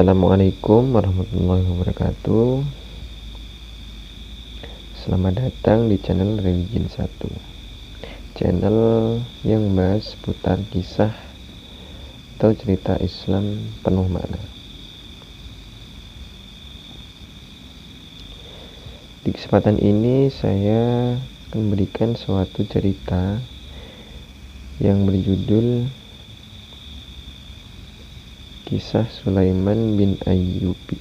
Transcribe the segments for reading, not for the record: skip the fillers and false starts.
Assalamualaikum warahmatullahi wabarakatuh. Selamat datang di channel Religion 1, channel yang membahas seputar kisah atau cerita Islam penuh makna. Di kesempatan ini saya akan memberikan suatu cerita yang berjudul Kisah Sulaiman bin Ayyubi.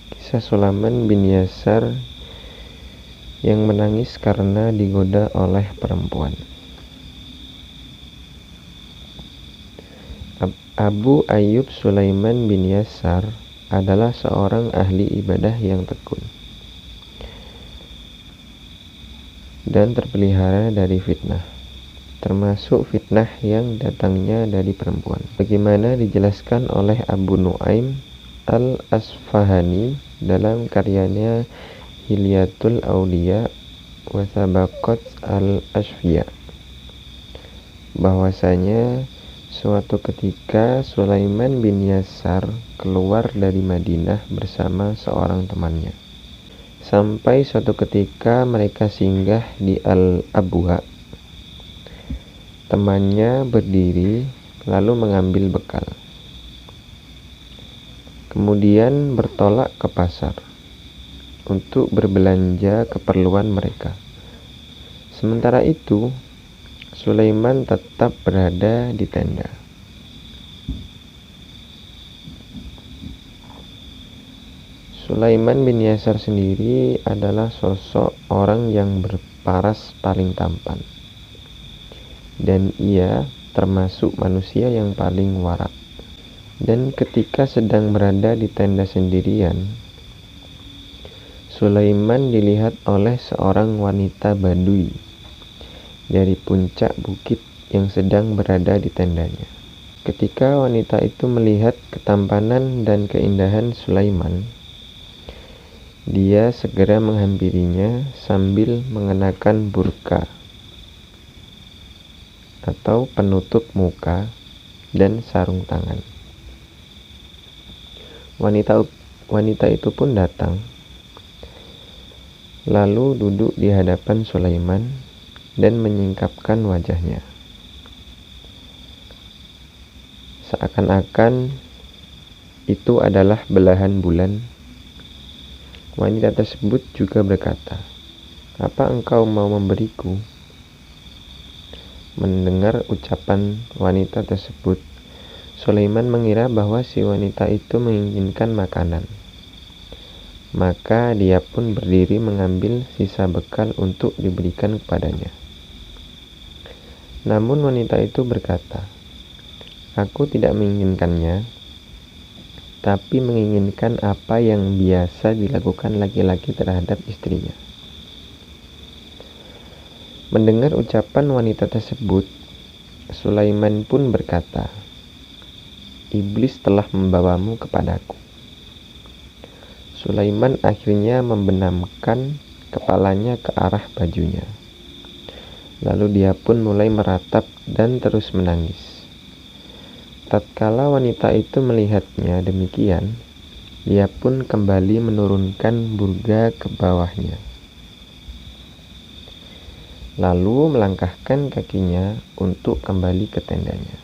Kisah Sulaiman bin Yasar yang menangis karena digoda oleh perempuan. Abu Ayyub Sulaiman bin Yasar adalah seorang ahli ibadah yang tekun dan terpelihara dari fitnah, termasuk fitnah yang datangnya dari perempuan. Bagaimana dijelaskan oleh Abu Nuaim al-Asfahani dalam karyanya Hilyatul Auliya wa Sabaqat al-Asfiya, bahwasanya suatu ketika Sulaiman bin Yasar keluar dari Madinah bersama seorang temannya. Sampai suatu ketika mereka singgah di Al-Abwa. Temannya berdiri lalu mengambil bekal. Kemudian bertolak ke pasar untuk berbelanja keperluan mereka. Sementara itu, Sulaiman tetap berada di tenda. Sulaiman bin Yasar sendiri adalah sosok orang yang berparas paling tampan, dan ia termasuk manusia yang paling warak. Dan ketika sedang berada di tenda sendirian, Sulaiman dilihat oleh seorang wanita Badui dari puncak bukit yang sedang berada di tendanya. Ketika wanita itu melihat ketampanan dan keindahan Sulaiman, dia segera menghampirinya sambil mengenakan burqa atau penutup muka dan sarung tangan. Wanita itu pun datang, lalu duduk di hadapan Sulaiman dan menyingkapkan wajahnya, seakan-akan itu adalah belahan bulan. Wanita tersebut juga berkata, "Apa engkau mau memberiku?" Mendengar ucapan wanita tersebut, Sulaiman mengira bahwa si wanita itu menginginkan makanan. Maka dia pun berdiri mengambil sisa bekal untuk diberikan kepadanya. Namun wanita itu berkata, "Aku tidak menginginkannya, tapi menginginkan apa yang biasa dilakukan laki-laki terhadap istrinya." Mendengar ucapan wanita tersebut, Sulaiman pun berkata, "Iblis telah membawamu kepadaku." Sulaiman akhirnya membenamkan kepalanya ke arah bajunya. Lalu dia pun mulai meratap dan terus menangis. Tatkala wanita itu melihatnya demikian, dia pun kembali menurunkan burqa ke bawahnya, lalu melangkahkan kakinya untuk kembali ke tendanya.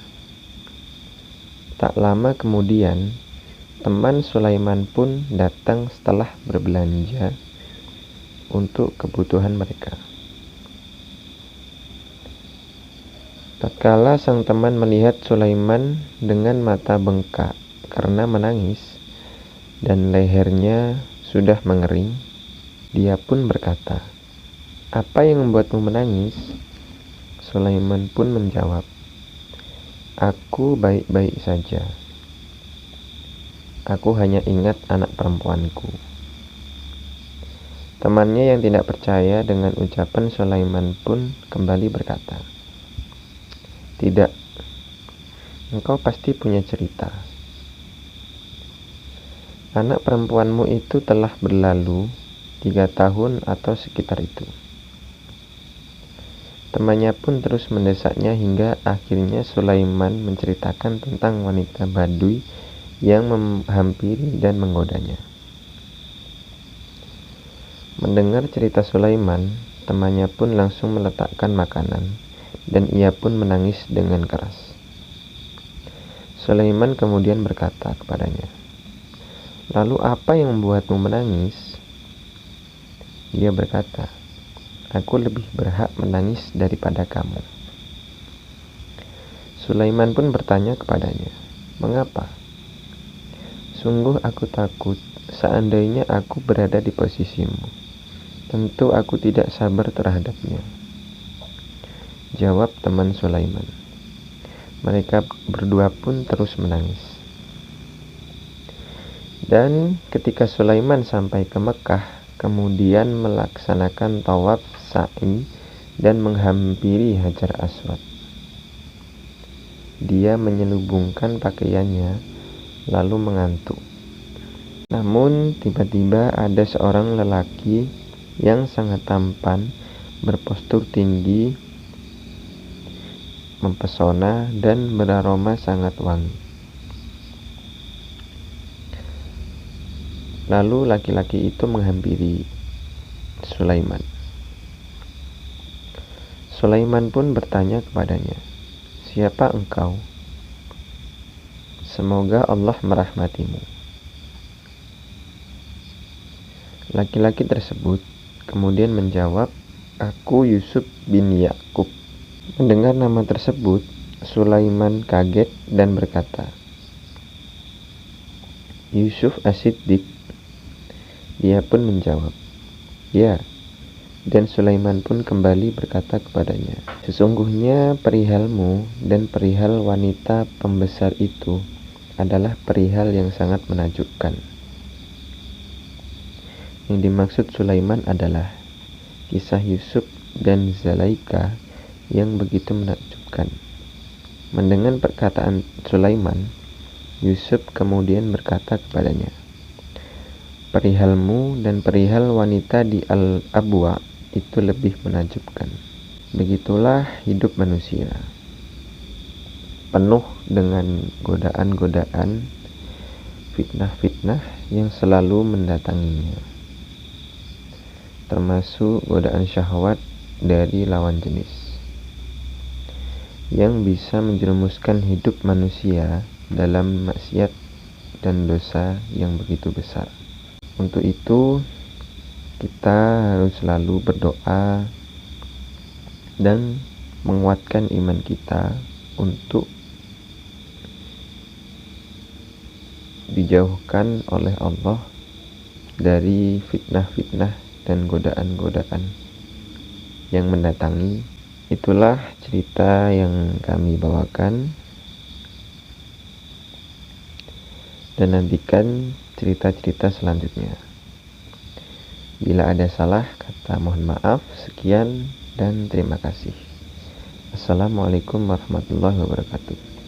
Tak lama kemudian, teman Sulaiman pun datang setelah berbelanja untuk kebutuhan mereka. Tatkala sang teman melihat Sulaiman dengan mata bengkak karena menangis dan lehernya sudah mengering, dia pun berkata, "Apa yang membuatmu menangis?" Sulaiman pun menjawab, "Aku baik-baik saja. Aku hanya ingat anak perempuanku." Temannya yang tidak percaya dengan ucapan Sulaiman pun kembali berkata, "Tidak, engkau pasti punya cerita. Anak perempuanmu itu telah berlalu 3 tahun atau sekitar itu." Temannya pun terus mendesaknya hingga akhirnya Sulaiman menceritakan tentang wanita Badui yang menghampiri dan menggodanya. Mendengar cerita Sulaiman, temannya pun langsung meletakkan makanan, dan ia pun menangis dengan keras. Sulaiman kemudian berkata kepadanya, "Lalu apa yang membuatmu menangis?" Dia berkata, "Aku lebih berhak menangis daripada kamu." Sulaiman pun bertanya kepadanya, "Mengapa?" "Sungguh aku takut seandainya aku berada di posisimu. Tentu aku tidak sabar terhadapnya," jawab teman Sulaiman. Mereka berdua pun terus menangis. Dan ketika Sulaiman sampai ke Mekah, kemudian melaksanakan tawaf sa'i dan menghampiri Hajar Aswad, dia menyelubungkan pakaiannya lalu mengantuk. Namun tiba-tiba ada seorang lelaki yang sangat tampan, berpostur tinggi, mempesona, dan beraroma sangat wangi. Lalu laki-laki itu menghampiri Sulaiman. Sulaiman pun bertanya kepadanya, "Siapa engkau? Semoga Allah merahmatimu." Laki-laki tersebut kemudian menjawab, "Aku Yusuf bin Yakub." Mendengar nama tersebut, Sulaiman kaget dan berkata, "Yusuf As-Siddiq?" Dia pun menjawab, "Ya." Dan Sulaiman pun kembali berkata kepadanya, "Sesungguhnya perihalmu dan perihal wanita pembesar itu adalah perihal yang sangat menakjubkan." Yang dimaksud Sulaiman adalah kisah Yusuf dan Zulaikha yang begitu menakjubkan. Mendengar perkataan Sulaiman, Yusuf kemudian berkata kepadanya, "Perihalmu dan perihal wanita di Al-Abwa itu lebih menakjubkan." Begitulah hidup manusia, penuh dengan godaan-godaan, fitnah-fitnah yang selalu mendatanginya, termasuk godaan syahwat dari lawan jenis, yang bisa menjerumuskan hidup manusia dalam maksiat dan dosa yang begitu besar. Untuk itu, kita harus selalu berdoa dan menguatkan iman kita untuk dijauhkan oleh Allah dari fitnah-fitnah dan godaan-godaan yang mendatangi. Itulah cerita yang kami bawakan, dan nantikan cerita-cerita selanjutnya. Bila ada salah kata, mohon maaf. Sekian dan terima kasih. Assalamualaikum warahmatullahi wabarakatuh.